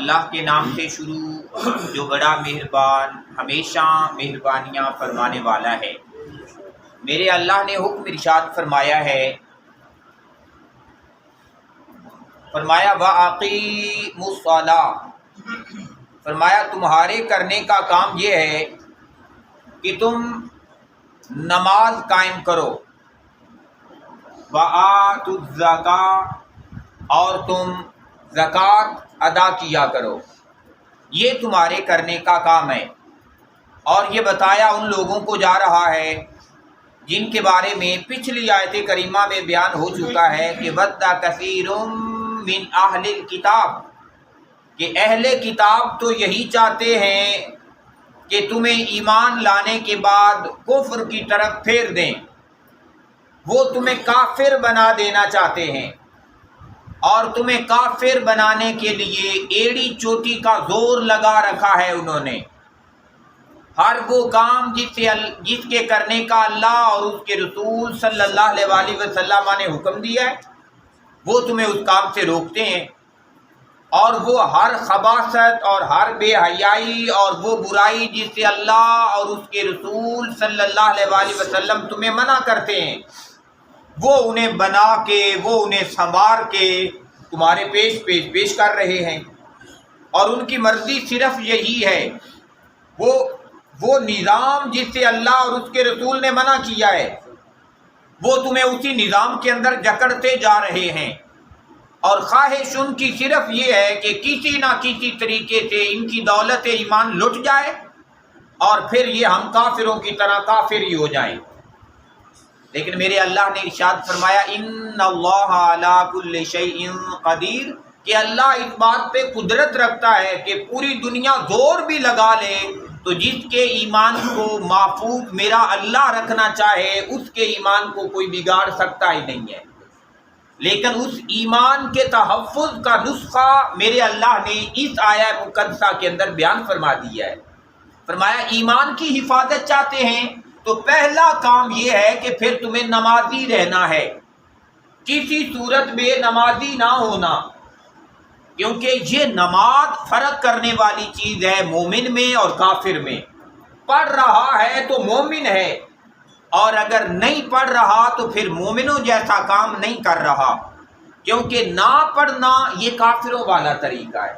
اللہ کے نام سے شروع جو بڑا مہربان ہمیشہ مہربانیاں فرمانے والا ہے۔ میرے اللہ نے حکم ارشاد فرمایا ہے، فرمایا وَأَقِیمُوا الصَّلَاۃَ، فرمایا تمہارے کرنے کا کام یہ ہے کہ تم نماز قائم کرو، وَآتُوا الزَّکاۃَ، اور تم زکوٰۃ ادا کیا کرو، یہ تمہارے کرنے کا کام ہے۔ اور یہ بتایا ان لوگوں کو جا رہا ہے جن کے بارے میں پچھلی آیت کریمہ میں بیان ہو چکا ہے کہ وَدَّ کَثِیرٌ مِّنْ أَهْلِ الْکِتَابِ، کہ اہل کتاب تو یہی چاہتے ہیں کہ تمہیں ایمان لانے کے بعد کفر کی طرف پھیر دیں، وہ تمہیں کافر بنا دینا چاہتے ہیں، اور تمہیں کافر بنانے کے لیے ایڑی چوٹی کا زور لگا رکھا ہے انہوں نے۔ ہر وہ کام جس کے کرنے کا اللہ اور اس کے رسول صلی اللہ علیہ وسلم نے حکم دیا ہے، وہ تمہیں اس کام سے روکتے ہیں، اور وہ ہر خباثت اور ہر بے حیائی اور وہ برائی جس سے اللہ اور اس کے رسول صلی اللہ علیہ وسلم تمہیں منع کرتے ہیں، وہ انہیں بنا کے، وہ انہیں سنوار کے تمہارے پیش کر رہے ہیں۔ اور ان کی مرضی صرف یہی ہے، وہ نظام جس سے اللہ اور اس کے رسول نے منع کیا ہے، وہ تمہیں اسی نظام کے اندر جکڑتے جا رہے ہیں، اور خواہش ان کی صرف یہ ہے کہ کسی نہ کسی طریقے سے ان کی دولت ایمان لٹ جائے اور پھر یہ ہم کافروں کی طرح کافر ہی ہو جائیں۔ لیکن میرے اللہ نے ارشاد فرمایا ان اللہ علی کل شیء قدیر، کہ اللہ اس بات پہ قدرت رکھتا ہے کہ پوری دنیا زور بھی لگا لے تو جس کے ایمان کو محفوظ میرا اللہ رکھنا چاہے اس کے ایمان کو کوئی بگاڑ سکتا ہی نہیں ہے۔ لیکن اس ایمان کے تحفظ کا نسخہ میرے اللہ نے اس آیہ مقدسہ کے اندر بیان فرما دیا ہے۔ فرمایا ایمان کی حفاظت چاہتے ہیں تو پہلا کام یہ ہے کہ پھر تمہیں نمازی رہنا ہے، کسی صورت میں نمازی نہ ہونا، کیونکہ یہ نماز فرق کرنے والی چیز ہے مومن میں اور کافر میں۔ پڑھ رہا ہے تو مومن ہے، اور اگر نہیں پڑھ رہا تو پھر مومنوں جیسا کام نہیں کر رہا، کیونکہ نہ پڑھنا یہ کافروں والا طریقہ ہے۔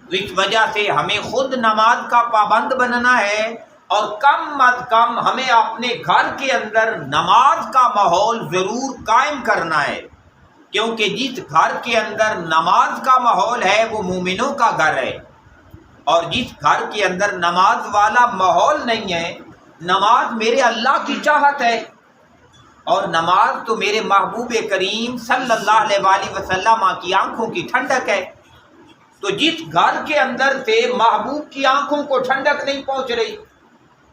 تو اس وجہ سے ہمیں خود نماز کا پابند بننا ہے، اور کم از کم ہمیں اپنے گھر کے اندر نماز کا ماحول ضرور قائم کرنا ہے، کیونکہ جس گھر کے اندر نماز کا ماحول ہے وہ مومنوں کا گھر ہے، اور جس گھر کے اندر نماز والا ماحول نہیں ہے، نماز میرے اللہ کی چاہت ہے، اور نماز تو میرے محبوب کریم صلی اللہ علیہ وسلم کی آنکھوں کی ٹھنڈک ہے۔ تو جس گھر کے اندر سے محبوب کی آنکھوں کو ٹھنڈک نہیں پہنچ رہی،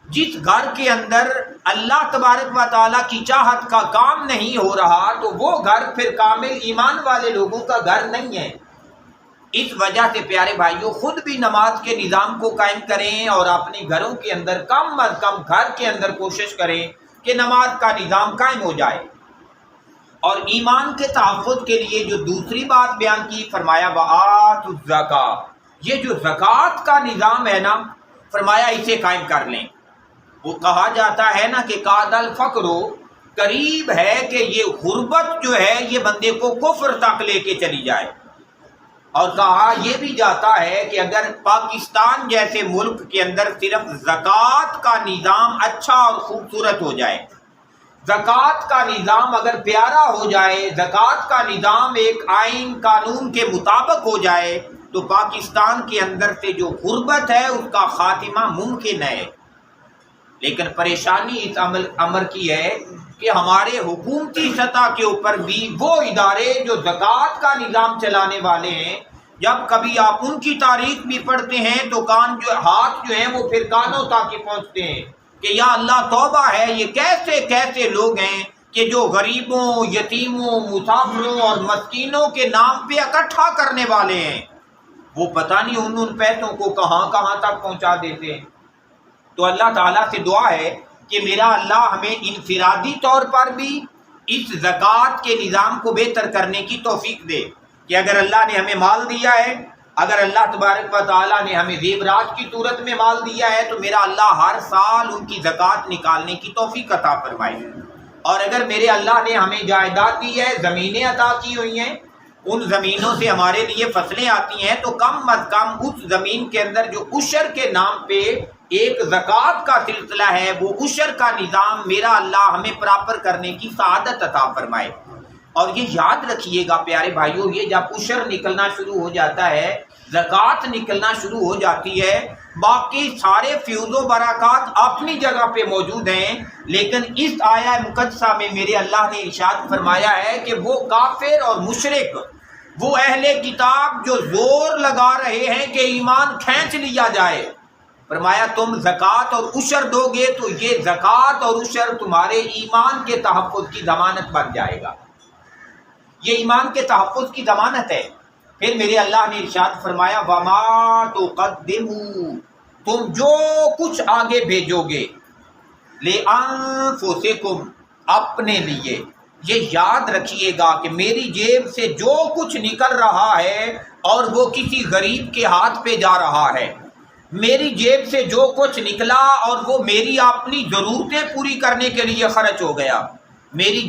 جس گھر کے اندر اللہ تبارک و تعالیٰ کی چاہت کا کام نہیں ہو رہا، تو وہ گھر پھر کامل ایمان والے لوگوں کا گھر نہیں ہے۔ اس وجہ سے پیارے بھائیوں، خود بھی نماز کے نظام کو قائم کریں، اور اپنے گھروں کے اندر کم از کم گھر کے اندر کوشش کریں کہ نماز کا نظام قائم ہو جائے۔ اور ایمان کے تحفظ کے لیے جو دوسری بات بیان کی، فرمایا وَآتُوا الزَّکَاۃَ، یہ جو زکوٰۃ کا نظام ہے نا، فرمایا اسے قائم کر لیں۔ وہ کہا جاتا ہے نا کہ کاد الفقر، قریب ہے کہ یہ غربت جو ہے یہ بندے کو کفر تک لے کے چلی جائے۔ اور کہا یہ بھی جاتا ہے کہ اگر پاکستان جیسے ملک کے اندر صرف زکوٰۃ کا نظام اچھا اور خوبصورت ہو جائے، زکوٰۃ کا نظام اگر پیارا ہو جائے، زکوٰۃ کا نظام ایک آئین قانون کے مطابق ہو جائے، تو پاکستان کے اندر سے جو غربت ہے اس کا خاتمہ ممکن ہے۔ لیکن پریشانی اس امر کی ہے کہ ہمارے حکومتی سطح کے اوپر بھی وہ ادارے جو زکوٰۃ کا نظام چلانے والے ہیں، جب کبھی آپ ان کی تاریخ بھی پڑھتے ہیں تو ہاتھ جو ہیں وہ پھر کانوں تک پہنچتے ہیں کہ یا اللہ توبہ ہے، یہ کیسے کیسے لوگ ہیں کہ جو غریبوں، یتیموں، مسافروں اور مسکینوں کے نام پہ اکٹھا کرنے والے ہیں، وہ پتہ نہیں ان پیسوں کو کہاں کہاں تک پہنچا دیتے ہیں۔ تو اللہ تعالیٰ سے دعا ہے کہ میرا اللہ ہمیں انفرادی طور پر بھی اس زکوٰۃ کے نظام کو بہتر کرنے کی توفیق دے، کہ اگر اللہ نے ہمیں مال دیا ہے اگر اللہ تبارک و تعالیٰ نے ہمیں زیورات کی صورت میں مال دیا ہے تو میرا اللہ ہر سال ان کی زکوٰۃ نکالنے کی توفیق عطا فرمائے، اور اگر میرے اللہ نے ہمیں جائیداد دی ہے، زمینیں عطا کی ہوئی ہیں، ان زمینوں سے ہمارے لیے فصلیں آتی ہیں، تو کم از کم اس زمین کے اندر جو عشر کے نام پہ ایک زکوٰۃ کا سلسلہ ہے، وہ عشر کا نظام میرا اللہ ہمیں پراپر کرنے کی سعادت عطا فرمائے۔ اور یہ یاد رکھیے گا پیارے بھائیوں، یہ جب عشر نکلنا شروع ہو جاتا ہے، زکوٰۃ نکلنا شروع ہو جاتی ہے، باقی سارے فیوز و برکات اپنی جگہ پہ موجود ہیں، لیکن اس آیہ مقدسہ میں میرے اللہ نے ارشاد فرمایا ہے کہ وہ کافر اور مشرک، وہ اہل کتاب جو زور لگا رہے ہیں کہ ایمان کھینچ لیا جائے، فرمایا تم زکوٰۃ اور عشر دو گے تو یہ زکوٰۃ اور عشر تمہارے ایمان کے تحفظ کی ضمانت بن جائے گا، یہ ایمان کے تحفظ کی ضمانت ہے۔ پھر میرے اللہ نے ارشاد فرمایا وما تقدموا، تم جو کچھ آگے بھیجو گے، لانفسکم، اپنے لیے، یہ یاد رکھیے گا کہ میری جیب سے جو کچھ نکل رہا ہے اور وہ کسی غریب کے ہاتھ پہ جا رہا ہے، میری جیب سے جو کچھ نکلا اور وہ میری اپنی ضرورتیں پوری کرنے کے لیے خرچ ہو گیا، میری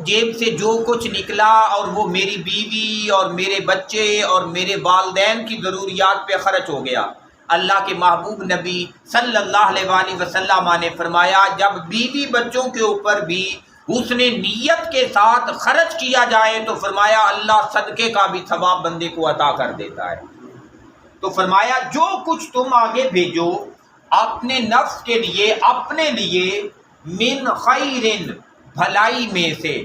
جیب سے جو کچھ نکلا اور وہ میری بیوی اور میرے بچے اور میرے والدین کی ضروریات پہ خرچ ہو گیا۔ اللہ کے محبوب نبی صلی اللہ علیہ وآلہ وسلم نے فرمایا جب بیوی بچوں کے اوپر بھی اس نے نیت کے ساتھ خرچ کیا جائے تو فرمایا اللہ صدقے کا بھی ثواب بندے کو عطا کر دیتا ہے۔ تو فرمایا جو کچھ تم آگے بھیجو اپنے نفس کے لیے، اپنے لیے، من خیرن، بھلائی میں سے،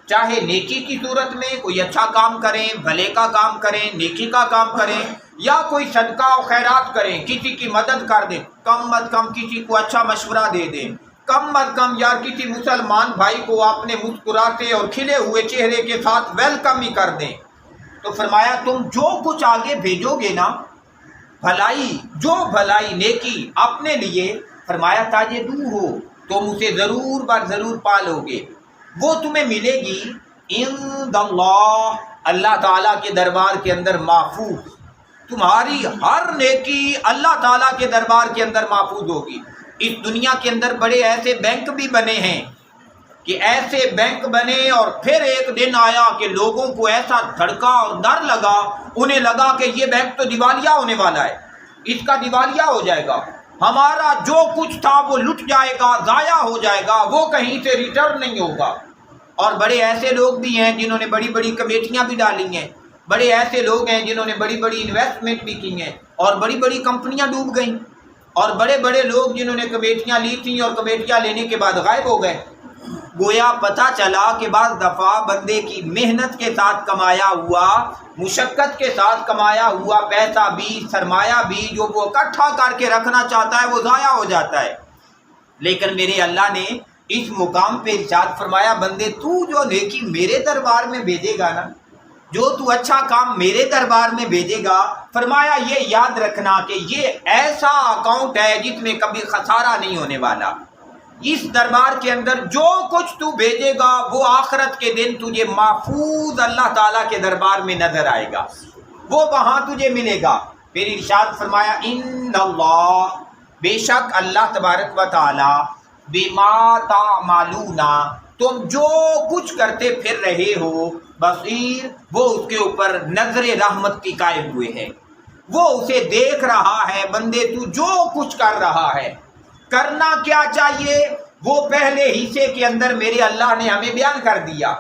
چاہے نیکی کی صورت میں کوئی اچھا کام کریں، بھلے کا کام کریں، نیکی کا کام کریں، یا کوئی صدقہ و خیرات کریں، کسی کی مدد کر دیں، کم از کم کسی کو اچھا مشورہ دے دیں، کم از کم یار کسی مسلمان بھائی کو اپنے مسکراتے اور کھلے ہوئے چہرے کے ساتھ ویلکم ہی کر دیں۔ تو فرمایا تم جو کچھ آگے بھیجو گے نا، بھلائی، جو بھلائی نیکی اپنے لیے، فرمایا تاجدو ہو، تم اسے ضرور بر ضرور پالو گے، وہ تمہیں ملے گی عند اللہ، اللہ تعالیٰ کے دربار کے اندر محفوظ، تمہاری ہر نیکی اللہ تعالیٰ کے دربار کے اندر محفوظ ہوگی۔ اس دنیا کے اندر بڑے ایسے بینک بھی بنے ہیں کہ ایسے بینک بنے اور پھر ایک دن آیا کہ لوگوں کو ایسا دھڑکا اور ڈر لگا، انہیں لگا کہ یہ بینک تو دیوالیہ ہونے والا ہے، اس کا دیوالیہ ہو جائے گا، ہمارا جو کچھ تھا وہ لٹ جائے گا، ضائع ہو جائے گا، وہ کہیں سے ریٹرن نہیں ہوگا۔ اور بڑے ایسے لوگ بھی ہیں جنہوں نے بڑی بڑی کمیٹیاں بھی ڈالی ہیں، بڑے ایسے لوگ ہیں جنہوں نے بڑی بڑی انویسٹمنٹ بھی کی ہیں اور بڑی بڑی کمپنیاں ڈوب گئیں، اور بڑے بڑے لوگ جنہوں نے کمیٹیاں لی تھیں اور کمیٹیاں لینے کے بعد غائب ہو گئے۔ گویا پتہ چلا کہ بعض دفعہ بندے کی محنت کے ساتھ کمایا ہوا، مشقت کے ساتھ کمایا ہوا پیسہ بھی، سرمایہ بھی، جو وہ اکٹھا کر کے رکھنا چاہتا ہے وہ ضائع ہو جاتا ہے۔ لیکن میرے اللہ نے اس مقام پہ ارشاد فرمایا بندے تو جو نیکی میرے دربار میں بھیجے گا نا، جو تو اچھا کام میرے دربار میں بھیجے گا، فرمایا یہ یاد رکھنا کہ یہ ایسا اکاؤنٹ ہے جس میں کبھی خسارہ نہیں ہونے والا۔ اس دربار کے اندر جو کچھ تو بھیجے گا وہ آخرت کے دن تجھے محفوظ اللہ تعالیٰ کے دربار میں نظر آئے گا، وہ وہاں تجھے ملے گا۔ پھر ارشاد فرمایا ان اللہ، بے شک اللہ تبارک و تعالیٰ، بما تعملون، تم جو کچھ کرتے پھر رہے ہو، بصیر، وہ اس کے اوپر نظر رحمت کی قائم ہوئے ہے، وہ اسے دیکھ رہا ہے۔ بندے تو جو کچھ کر رہا ہے، کرنا کیا چاہیے وہ پہلے حصے کے اندر میرے اللہ نے ہمیں بیان کر دیا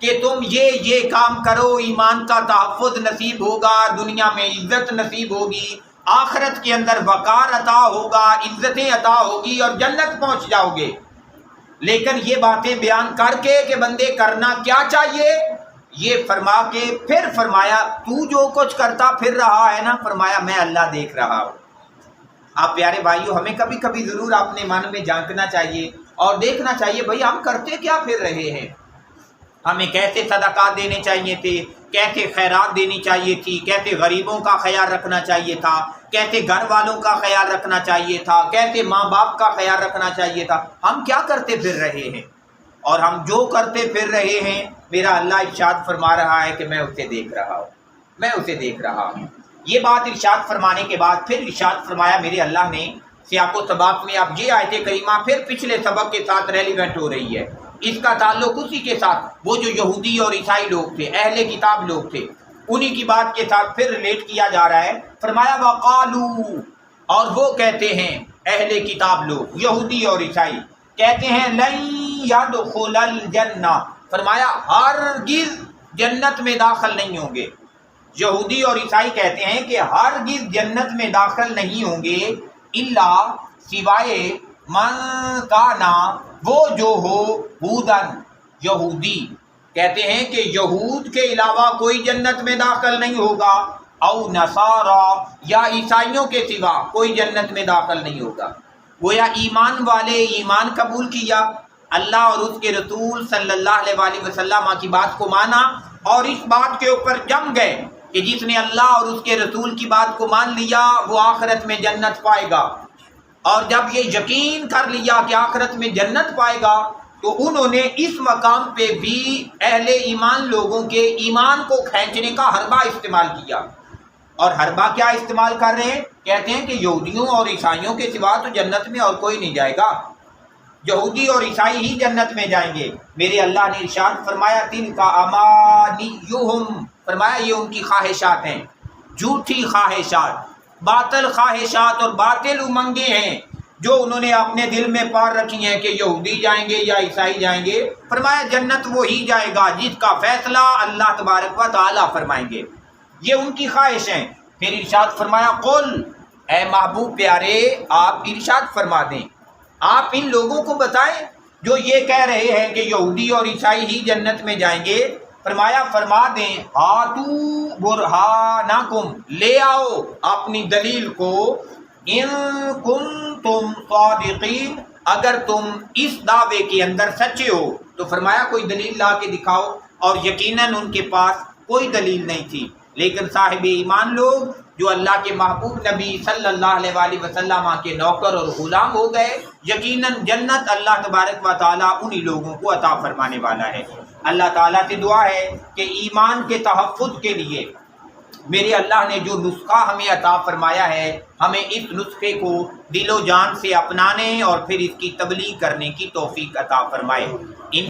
کہ تم یہ کام کرو، ایمان کا تحفظ نصیب ہوگا، دنیا میں عزت نصیب ہوگی، آخرت کے اندر وقار عطا ہوگا، عزتیں عطا ہوگی اور جنت پہنچ جاؤ گے۔ لیکن یہ باتیں بیان کر کے کہ بندے کرنا کیا چاہیے، یہ فرما کے پھر فرمایا تو جو کچھ کرتا پھر رہا ہے نا، فرمایا میں اللہ دیکھ رہا ہوں۔ آپ پیارے بھائیوں، ہمیں کبھی کبھی ضرور اپنے من میں جھانکنا چاہیے اور دیکھنا چاہیے بھائی ہم کرتے کیا پھر رہے ہیں، ہمیں کیسے صدقات دینے چاہیے تھے، کیسے خیرات دینی چاہیے تھی، کیسے غریبوں کا خیال رکھنا چاہیے تھا، کیسے گھر والوں کا خیال رکھنا چاہیے تھا، کیسے ماں باپ کا خیال رکھنا چاہیے تھا، ہم کیا کرتے پھر رہے ہیں۔ اور ہم جو کرتے پھر رہے ہیں میرا اللہ ارشاد فرما رہا ہے کہ میں اسے دیکھ رہا ہوں، میں اسے دیکھ رہا ہوں۔ یہ بات ارشاد فرمانے کے بعد پھر ارشاد فرمایا میرے اللہ نے سیاق و سباق میں، اب یہ آیت کریمہ پھر پچھلے سبق کے ساتھ ریلیونٹ ہو رہی ہے، اس کا تعلق اسی کے ساتھ، وہ جو یہودی اور عیسائی لوگ تھے، اہل کتاب لوگ تھے، انہی کی بات کے ساتھ پھر ریلیٹ کیا جا رہا ہے۔ فرمایا وقالو، اور وہ کہتے ہیں اہل کتاب لوگ یہودی اور عیسائی کہتے ہیں لن یدخل الجنہ، فرمایا ہرگز جنت میں داخل نہیں ہوں گے۔ یہودی اور عیسائی کہتے ہیں کہ ہرگز جنت میں داخل نہیں ہوں گے الا سوائے من کانا، وہ جو ہو ہودن، یہودی کہتے ہیں کہ یہود کے علاوہ کوئی جنت میں داخل نہیں ہوگا، او نصارا، یا عیسائیوں کے سوا کوئی جنت میں داخل نہیں ہوگا۔ گویا ایمان والے ایمان قبول کیا، اللہ اور اس کے رسول صلی اللہ علیہ وآلہ وسلم کی بات کو مانا، اور اس بات کے اوپر جم گئے کہ جس نے اللہ اور اس کے رسول کی بات کو مان لیا وہ آخرت میں جنت پائے گا، اور جب یہ یقین کر لیا کہ آخرت میں جنت پائے گا تو انہوں نے اس مقام پہ بھی اہل ایمان لوگوں کے ایمان کو کھینچنے کا حربہ استعمال کیا۔ اور حربہ کیا استعمال کر رہے ہیں؟ کہتے ہیں کہ یہودیوں اور عیسائیوں کے سوا تو جنت میں اور کوئی نہیں جائے گا، یہودی اور عیسائی ہی جنت میں جائیں گے۔ میرے اللہ نے ارشاد فرمایا تلک امانیہم، فرمایا یہ ان کی خواہشات ہیں، جھوٹی خواہشات، باطل خواہشات اور باطل امنگیں ہیں جو انہوں نے اپنے دل میں پار رکھی ہیں کہ یہودی جائیں گے یا عیسائی جائیں گے۔ فرمایا جنت وہی جائے گا جس کا فیصلہ اللہ تبارک و تعالیٰ فرمائیں گے، یہ ان کی خواہش ہیں۔ پھر ارشاد فرمایا قل، اے محبوب پیارے آپ ارشاد فرما دیں، آپ ان لوگوں کو بتائیں جو یہ کہہ رہے ہیں کہ یہودی اور عیسائی ہی جنت میں جائیں گے، فرمایا فرما دیں ہاتو برہانکم، لے آؤ اپنی دلیل کو، ان کنتم صادقین، اگر تم اس دعوے کے اندر سچے ہو تو فرمایا کوئی دلیل لا کے دکھاؤ، اور یقیناً ان کے پاس کوئی دلیل نہیں تھی، لیکن صاحب ایمان لوگ جو اللہ کے محبوب نبی صلی اللہ علیہ وآلہ وسلم کے نوکر اور غلام ہو گئے، یقیناً جنت اللہ تبارک و تعالیٰ انہی لوگوں کو عطا فرمانے والا ہے۔ اللہ تعالیٰ سے دعا ہے کہ ایمان کے تحفظ کے لیے میرے اللہ نے جو نسخہ ہمیں عطا فرمایا ہے، ہمیں اس نسخے کو دل و جان سے اپنانے اور پھر اس کی تبلیغ کرنے کی توفیق عطا فرمائے۔